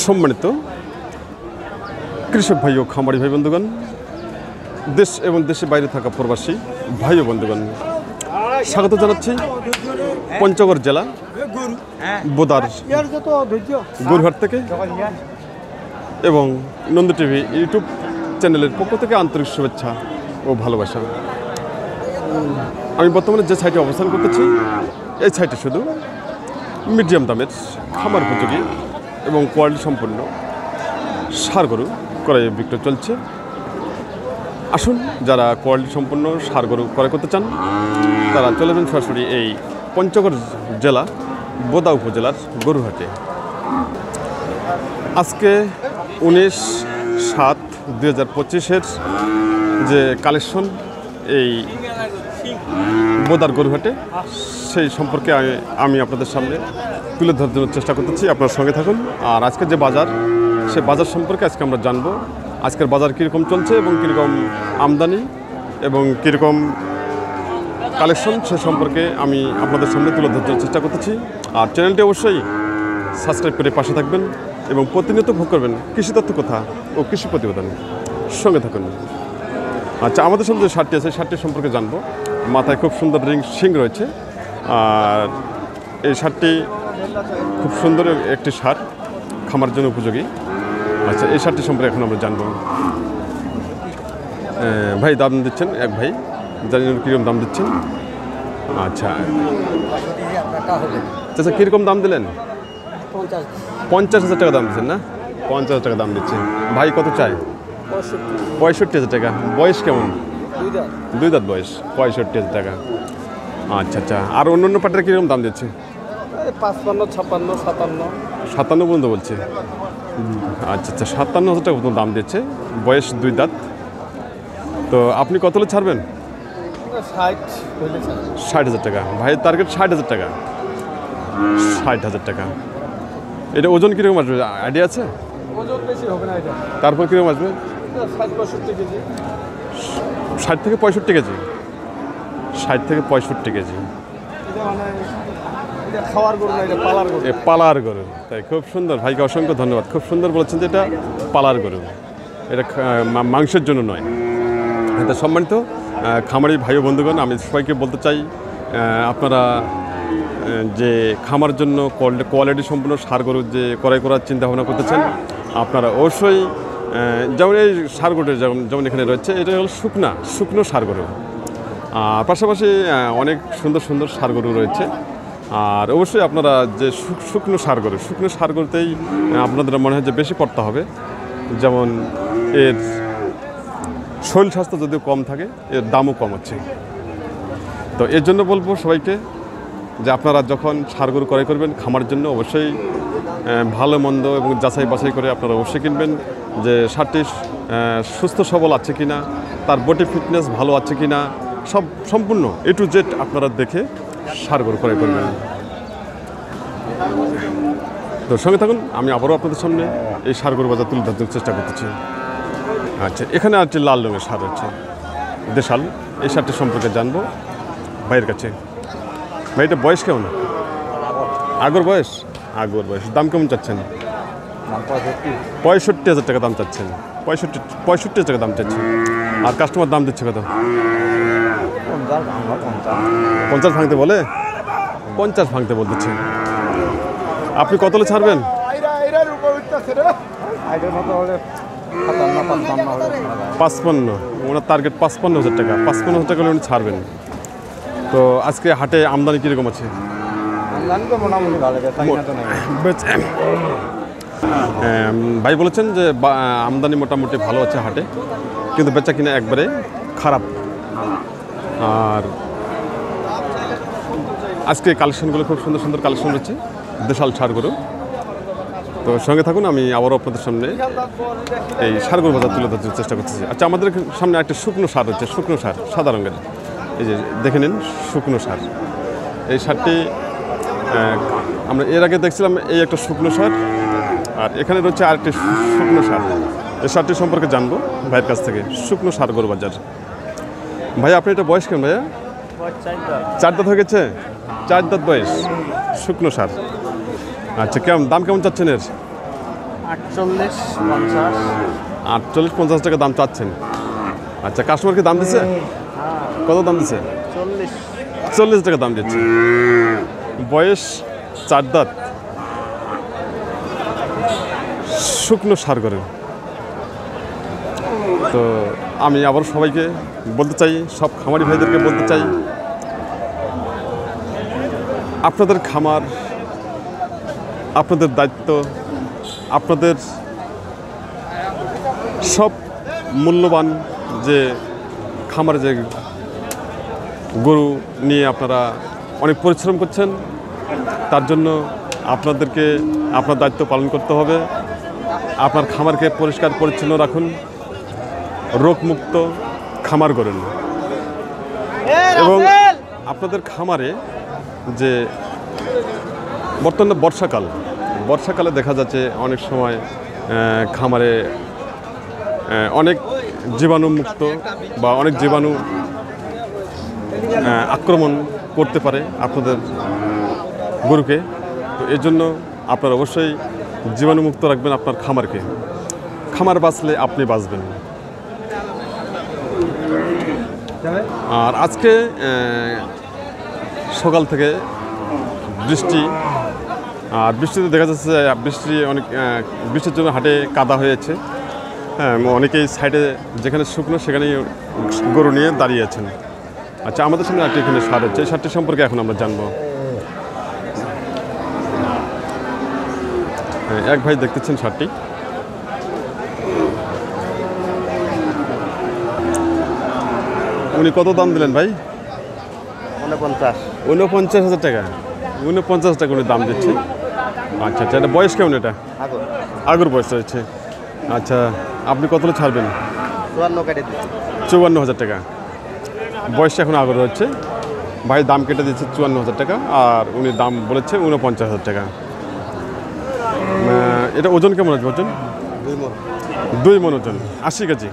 সম্মানিত কৃষক ভাই ও খামারি ভাই বন্ধুগণ, দেশ এবং দেশের বাইরে থাকা প্রবাসী ভাই ও বন্ধুগণ, স্বাগত জানাচ্ছি পঞ্চগড় জেলা বোদার গরুহাট থেকে এবং নন্দী টিভি ইউটিউব চ্যানেলের পক্ষ থেকে আন্তরিক শুভেচ্ছা ও ভালোবাসা। আমি বর্তমানে যে সাইটে অবস্থান করতেছি, এই সাইটে শুধু মিডিয়াম দামের খামার উপযোগী এবং কোয়ালিটি সম্পন্ন ষাঁড় গরু ক্রয় বিক্রয় চলছে। আসুন, যারা কোয়ালিটি সম্পন্ন ষাঁড় গরু ক্রয় করতে চান তারা চলে যাবেন সরাসরি এই পঞ্চগড় জেলা বোদা উপজেলার গরুহাটে। আজকে 19/7/2025 যে কালেকশন এই বোদার গরুহাটে, সেই সম্পর্কে আমি আপনাদের সামনে তুলে ধরার জন্য চেষ্টা করতেছি। আপনার সঙ্গে থাকুন। আর আজকের যে বাজার, সে বাজার সম্পর্কে আজকে আমরা জানবো। আজকের বাজার কীরকম চলছে এবং কীরকম আমদানি এবং কীরকম কালেকশন, সে সম্পর্কে আমি আপনাদের সামনে তুলে ধরার চেষ্টা করতেছি। আর চ্যানেলটি অবশ্যই সাবস্ক্রাইব করে পাশে থাকবেন এবং প্রতিনিয়ত ভোগ করবেন কৃষি তথ্য কথা ও কৃষি প্রতিবেদন। সঙ্গে থাকুন। আচ্ছা, আমাদের সামনে যে ষাঁড়টি আছে, ষাঁড়টি সম্পর্কে জানবো। মাথায় খুব সুন্দর শিং রয়েছে। আর এই ষাঁড়টি খুব সুন্দর একটি ষাঁড়, খামার জন্য উপযোগী। আচ্ছা, এই ষাঁড়টি সম্পর্কে এখন আমরা জানবো। ভাই দাম দিচ্ছেন, এক ভাই জানি কীরকম দাম দিচ্ছেন। আচ্ছা আচ্ছা, কীরকম দাম দিলেন? 50,000 টাকা দাম দিচ্ছেন না? 50,000 টাকা দাম দিচ্ছেন। ভাই কত চায়? 65,000 টাকা। বয়স কেমন? 2 দাঁত বয়স। 65,000 টাকা। আচ্ছা আচ্ছা, আর অন্য অন্য পাটের কীরকম দাম দিচ্ছে? 55, 56, 57। 57 পর্যন্ত বলছে। আচ্ছা আচ্ছা, 57,000 টাকা পর্যন্ত দাম দিচ্ছে। বয়স 2 দাঁত। তো আপনি কত হলে ছাড়বেন? 60,000 টাকা। ভাইয়ের টার্গেট 60,000 টাকা। 60,000 টাকা। এটা ওজন কীরকম আসবে, আইডিয়া আছে? ওজন বেশি হবে না এটা। তারপর কীরকম আসবে? 60-65 কেজি। 60 থেকে 65 কেজি। 60 থেকে 65 কেজি। এটা মানে এটা খাওয়ার গরু না, এটা পালার গরু। পালার গরু। তাই খুব সুন্দর, ভাইকে অসংখ্য ধন্যবাদ। খুব সুন্দর বলেছেন যে এটা পালার গরু, এটা মাংসের জন্য নয়। এটা সম্মানিত খামারি ভাই ও বন্ধুগণ, আমি সবাইকে বলতে চাই, আপনারা যে খামার জন্য কোয়ালিটি সম্পন্ন ষাঁড় গরু যে ক্রয় করার চিন্তাভাবনা করতেছেন, আপনারা অবশ্যই যেমন এই ষাঁড় গরু যেমন এখানে রয়েছে, এটা হলো শুকনো ষাঁড় গরু। আর পাশাপাশি অনেক সুন্দর সুন্দর ষাঁড় গরু রয়েছে। আর অবশ্যই আপনারা যে শুকনো ষাঁড় গরুতেই আপনাদের মনে হয় যে বেশি পড়তে হবে। যেমন এর শরীর স্বাস্থ্য যদিও কম থাকে, এর দামও কম হচ্ছে। তো এর জন্য বলবো সবাইকে যে আপনারা যখন ষাঁড় গরু ক্রয় করবেন খামার জন্য, অবশ্যই ভালো মন্দ এবং যাচাই বাছাই করে আপনারা অবশ্যই কিনবেন যে ষাঁড়টি সুস্থ সবল আছে কি না, তার বডি ফিটনেস ভালো আছে কি না, সব সম্পূর্ণ A to Z আপনারা দেখে ষাঁড় গরু ক্রয় করবেন। তো সঙ্গে থাকুন, আমি আবারও আপনাদের সামনে এই ষাঁড় গরু বাজার তুলে ধরার চেষ্টা করতেছি। আচ্ছা, এখানে আর লাল রঙের ষাঁড় হচ্ছে দেশাল। এই ষাঁড়টি সম্পর্কে জানবো ভাইয়ের কাছে। ভাই, এটা বয়স কেমন? আগর বয়স। দাম কেমন চাচ্ছেন? 65,000 টাকা দাম চাচ্ছেন। 65,000 টাকা দাম চাচ্ছেন। আর কাস্টমার দাম দিচ্ছে কত? 50 ভাঙতে বলে? 50 ভাঙতে বলতেছে। আপনি কত হলে ছাড়বেন? 55। ওনার টার্গেট 55,000 টাকা। 55,000 টাকা হলে উনি ছাড়বেন। তো আজকে হাটে আমদানি কীরকম আছে? ভাই বলেছেন যে আমদানি মোটামুটি ভালো আছে হাটে, কিন্তু বেচা কিনা একবারে খারাপ। আর আজকে কালেকশনগুলো খুব সুন্দর সুন্দর কালেকশন হচ্ছে, দেশাল ষাঁড় গরু। তো সঙ্গে থাকুন, আমি আবারও আপনাদের সামনে এই ষাঁড় গরু বাজার তুলে ধরার চেষ্টা করতেছি। আচ্ছা, আমাদের সামনে একটা শুকনো ষাঁড় হচ্ছে, শুকনো ষাঁড় সাদা রঙের। এই যে দেখে নিন, শুকনো ষাঁড়। এই ষাঁড়টি আমরা এর আগে দেখছিলাম, এই একটা শুকনো ষাঁড়, আর এখানে রয়েছে আরেকটি শুকনো ষাঁড়। এই ষাঁড়টি সম্পর্কে জানবো ভাইয়ের কাছ থেকে। শুকনো ষাঁড় গরু বাজার। ভাই, আপনি এটা বয়স কেমন ভাইয়া? 4 দাঁত হয়ে গেছে। 4 দাঁত বয়স, শুকনো ষাঁড়। আচ্ছা, দাম কেমন চাচ্ছেন এর? 48, 50। 48-50 টাকা দাম চাচ্ছেন। আচ্ছা, কাস্টমারকে দাম দিচ্ছে? কত দাম দিচ্ছে? 40 টাকা দাম দিচ্ছে। বয়স 4 দাঁত, শুকনো সার করেন। তো আমি আবার সবাইকে বলতে চাই, সব খামারি ভাইদেরকে বলতে চাই, আপনাদের খামার, আপনাদের দায়িত্ব, আপনাদের সব মূল্যবান যে খামারে যে গরু নিয়ে আপনারা অনেক পরিশ্রম করছেন, তার জন্য আপনাদেরকে আপনার দায়িত্ব পালন করতে হবে। আপনার খামারকে পরিষ্কার পরিচ্ছন্ন রাখুন, রোগমুক্ত খামার করেন। এবং আপনাদের খামারে যে বর্তমানে বর্ষাকালে দেখা যাচ্ছে অনেক সময় খামারে অনেক জীবাণুমুক্ত বা অনেক জীবাণু আক্রমণ করতে পারে আপনাদের গরুকে। তো এর জন্য আপনারা অবশ্যই জীবাণুমুক্ত রাখবেন আপনার খামারকে। খামার বাঁচলে আপনি বাঁচবেন। আর আজকে সকাল থেকে বৃষ্টি, আর বৃষ্টিতে দেখা যাচ্ছে বৃষ্টির জন্য হাটে কাদা হয়েছে। হ্যাঁ, অনেকেই সাইডে যেখানে শুকনো সেখানেই গরু নিয়ে দাঁড়িয়ে আছেন। আচ্ছা, আমাদের সামনে একটা এখানে সার হচ্ছে, এই সারটি সম্পর্কে এখন আমরা জানবো। এক ভাই দেখতেছেন সারটি। উনি কত দাম দিলেন ভাই? 49,000 টাকা। 49 টাকা উনি দাম দিচ্ছে। আচ্ছা আচ্ছা, এটা বয়স কেমন? এটা আগর বয়স রয়েছে। আচ্ছা, আপনি কত ছাড়বেন? 54,000 টাকা। বয়সটা এখন আগর হচ্ছে। ভাই দাম কেটে দিচ্ছে 54,000 টাকা, আর উনি দাম বলেছে 49,000 টাকা। এটা ওজন কেমন আছে? ওজন 2 মণ ওজন, 80 কেজি।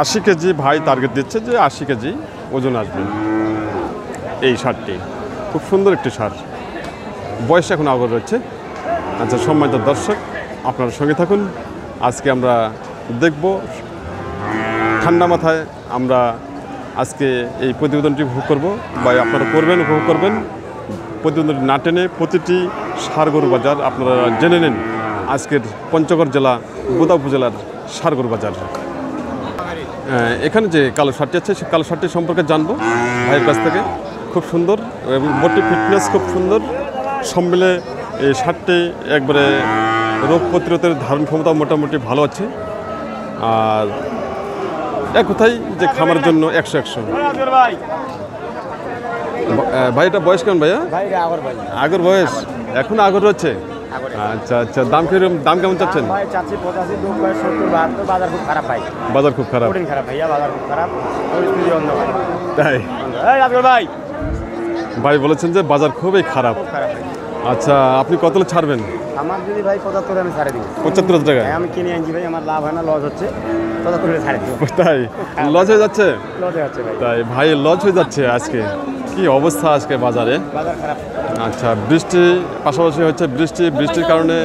80 কেজি ভাই টার্গেট দিচ্ছে যে 80 কেজি ওজন আসবে এই সারটি। খুব সুন্দর একটি সার, বয়স এখন আগর রয়েছে। আচ্ছা, সম্মানিত দর্শক, আপনারা সঙ্গে থাকুন। আজকে আমরা দেখব, ঠান্ডা মাথায় আমরা আজকে এই প্রতিবেদনটি উপভোগ করব, বা আপনারা উপভোগ করবেন। প্রতিবেদনটি না টেনে প্রতিটি ষাঁড় বাজার আপনারা জেনে নিন। আজকের পঞ্চগড় জেলা বোদা উপজেলার ষাঁড় বাজার। এখানে যে কালো শার্টটি আছে, সেই কালো শার্টটি সম্পর্কে জানবো ভাইয়ের কাছ থেকে। খুব সুন্দর এবং বডি ফিটনেস খুব সুন্দর, সব মিলে এই শার্টটি একবারে রোগ প্রতিরোধের ধারণ ক্ষমতা মোটামুটি ভালো আছে। আর এক কথাই যে খামারের জন্য 100-100। ভাই, এটা বয়স কেমন ভাইয়া? আগর বয়স, এখন আগর রয়েছে। আচ্ছা আচ্ছা, দাম কেমন চাচ্ছেন? বাজার খুব খারাপ। তাই ভাই বলেছেন যে বাজার খুবই খারাপ। আচ্ছা, আপনি কত ছাড়বেন? আমার যদি ভাই 75 আমি ছাড়ে দিব। 75 টাকা? আমি কিনে আনছি ভাই, আমার লাভ হয় না, লস হচ্ছে। 75 ছাড়ে দিব। তাই লস হয়ে যাচ্ছে? লস হয়ে যাচ্ছে ভাই। তাই ভাই, লস হয়ে যাচ্ছে আজকে। কি অবস্থা আজকে বাজারে? বাজার খারাপ। আচ্ছা, বৃষ্টি পাশাপাশি হচ্ছে। বৃষ্টির কারণে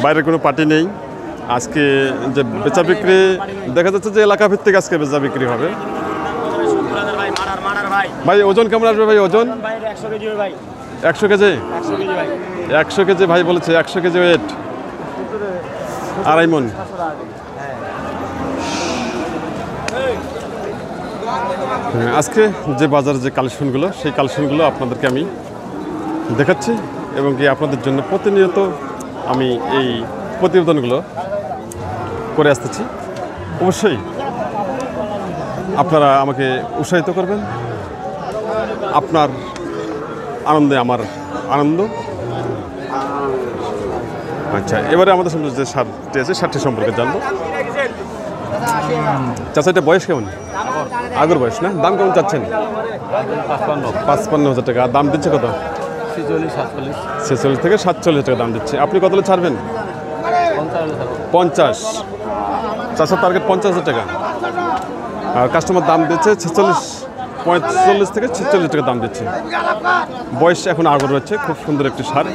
বাইরে কোনো পার্টি নেই আজকে। যে বেচা বিক্রি দেখা যাচ্ছে যে এলাকা ভিত্তিক আজকে বেচা বিক্রি হবে। ভাই, ওজন কেমন আসবে ভাই? ওজন 100 কেজি ভাই। 100 কেজি? 100 কেজি ভাই। 100 কেজি ভাই বলেছে। 100 কেজি ওয়েট, 2.5 মণ। আজকে যে বাজার যে কালেকশনগুলো, সেই কালেকশনগুলো আপনাদেরকে আমি দেখাচ্ছি, এবং কি আপনাদের জন্য প্রতিনিয়ত আমি এই প্রতিবেদনগুলো করে আসতেছি। অবশ্যই আপনারা আমাকে উৎসাহিত করবেন। আপনার আনন্দে আমার আনন্দ। আচ্ছা, এবারে আমাদের সামনে যে শার্টটি আছে, শার্টটি সম্পর্কে জানবো। চাচা, এটা বয়স কেমন? আগর বয়স না? দাম কেমন চাচ্ছেন? 55,000 টাকা। দাম দিচ্ছে কত? 46 থেকে 47 টাকা দাম দিচ্ছে। আপনি কত ছাড়বেন? 50। চাচার টার্গেট 50,000 টাকা, আর কাস্টমার দাম দিচ্ছে 45 থেকে 46 টাকা দাম দিচ্ছে। বয়স এখন আগর রয়েছে। খুব সুন্দর একটি সার,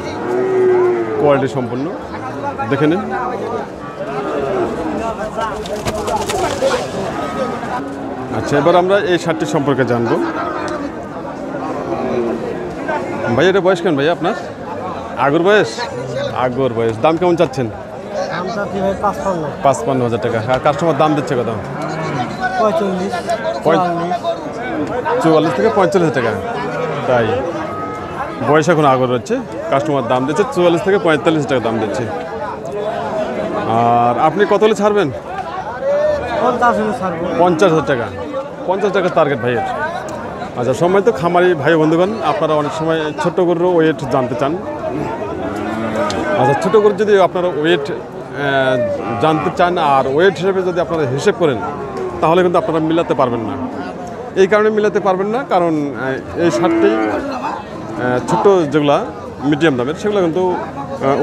কোয়ালিটি সম্পন্ন। দেখে নিন। আচ্ছা, এবার আমরা এই শার্টটি সম্পর্কে জানবো। ভাই এটা বয়স কেমন ভাই আপনার? আগর বয়স? আগর বয়স। দাম কেমন চাচ্ছেন? 55,000 টাকা। আর কাস্টমার দাম দিচ্ছে কত? 44 থেকে 45,000 টাকা। তাই বয়স এখন আগর রয়েছে, কাস্টমার দাম দিচ্ছে 44 থেকে 45 টাকা দাম দিচ্ছে। আর আপনি কত হলে ছাড়বেন? 50,000 টাকা। 50 টাকা টার্গেট ভাইয়ের। আচ্ছা, সম্মানিত খামারি ভাই বন্ধুগণ, আপনারা অনেক সময় ছোট গরুর ওয়েট জানতে চান। আচ্ছা, ছোট গরু যদি আপনারা ওয়েট জানতে চান আর ওয়েট হিসেবে যদি আপনারা হিসেব করেন, তাহলে কিন্তু আপনারা মিলাতে পারবেন না। এই কারণে মিলাতে পারবেন না, কারণ এই শার্টটি ছোট যেগুলা মিডিয়াম দামের, সেগুলো কিন্তু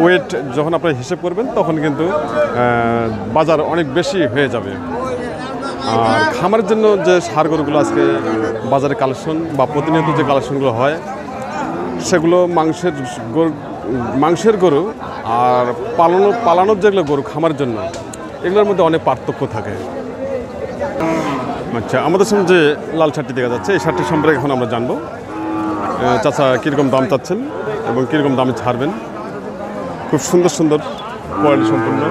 ওয়েট যখন আপনারা হিসেব করবেন তখন কিন্তু বাজার অনেক বেশি হয়ে যাবে। আর খামারের জন্য যে সার গরুগুলো আজকে বাজারে কালেকশন বা প্রতিনিয়ত যে কালেকশনগুলো হয়, সেগুলো মাংসের গরু আর পালানোর যেগুলো গরু খামারের জন্য, এগুলোর মধ্যে অনেক পার্থক্য থাকে। আচ্ছা, আমাদের সামনে যে লাল শার্টটি দেখা যাচ্ছে, এই শার্টটি সম্পর্কে এখন আমরা জানবো। চাচা কীরকম দাম চাচ্ছেন এবং কীরকম দামে ছাড়বেন। খুব সুন্দর সুন্দর কোয়ালিটি সম্পূর্ণ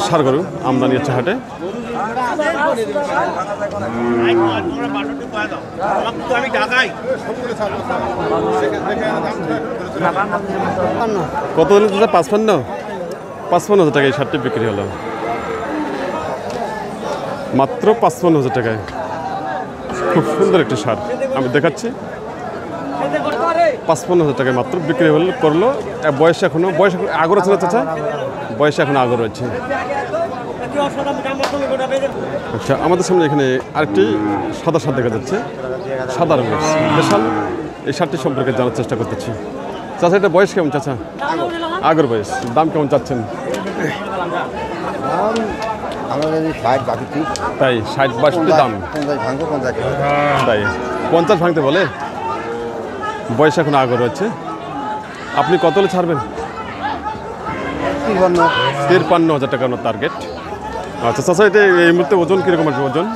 ষাঁড় গরু আমদানি হচ্ছে হাটে। কত হলো দাদা? 55,000 টাকা এই শার্টটি বিক্রি হলো, মাত্র 55,000 টাকায়। খুব সুন্দর একটি শার্ট আমি দেখাচ্ছি। 55,000 টাকায় মাত্র বিক্রি করলো। বয়স আগর আছে না চাচা? বয়স এখন আগর রয়েছে। আচ্ছা, আমাদের সামনে এখানে আরেকটি সাদা শার্ট দেখা যাচ্ছে, সাদা রঙের বিশাল। এই শার্টটি সম্পর্কে জানার চেষ্টা করতেছি। চাচা, এটা বয়স কেমন চাচা? আগর বয়স। দাম কেমন চাচ্ছেন? তাই 60-62 দাম। তাই 50 ভাঙতে বলে। বয়স এখন আগর রয়েছে। আপনি কত হলে ছাড়বেন? 53,000 টাকা আপনার টার্গেট। আচ্ছা চাচা, এটা এই মুহূর্তে ওজন কীরকম আছে? ওজন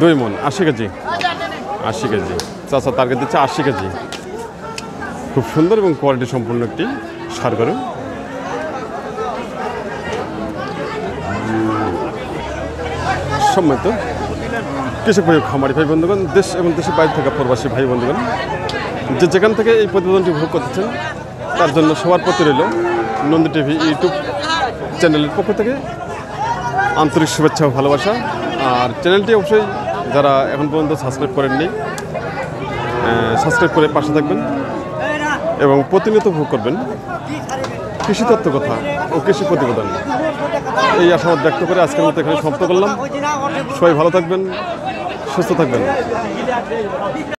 2 মণ, 80 কেজি। 80 কেজি চাচা টার্গেট দিচ্ছে, 80 কেজি। খুব সুন্দর এবং কোয়ালিটি সম্পূর্ণ একটি ষাঁড় গরু। সম্মানিত কৃষক ভাই, খামারি ভাই বন্ধুগণ, দেশ এবং দেশের বাইরে থাকা প্রবাসী ভাই বন্ধুগণ, যে যেখান থেকে এই প্রতিবেদনটি উপভোগ করতেছেন, তার জন্য সবার প্রতি রইল নন্দী টিভি ইউটিউব চ্যানেলের পক্ষ থেকে আন্তরিক শুভেচ্ছা ও ভালোবাসা। আর চ্যানেলটি অবশ্যই যারা এখন পর্যন্ত সাবস্ক্রাইব করেননি, সাবস্ক্রাইব করে পাশে থাকবেন এবং প্রতিনিয়ত উপভোগ করবেন কৃষি তত্ত্ব কথা ও কৃষি প্রতিবেদন। এই আশাবাদ ব্যক্ত করে আজকের মতো এখানে সমাপ্ত করলাম। সবাই ভালো থাকবেন, সুস্থ থাকবেন।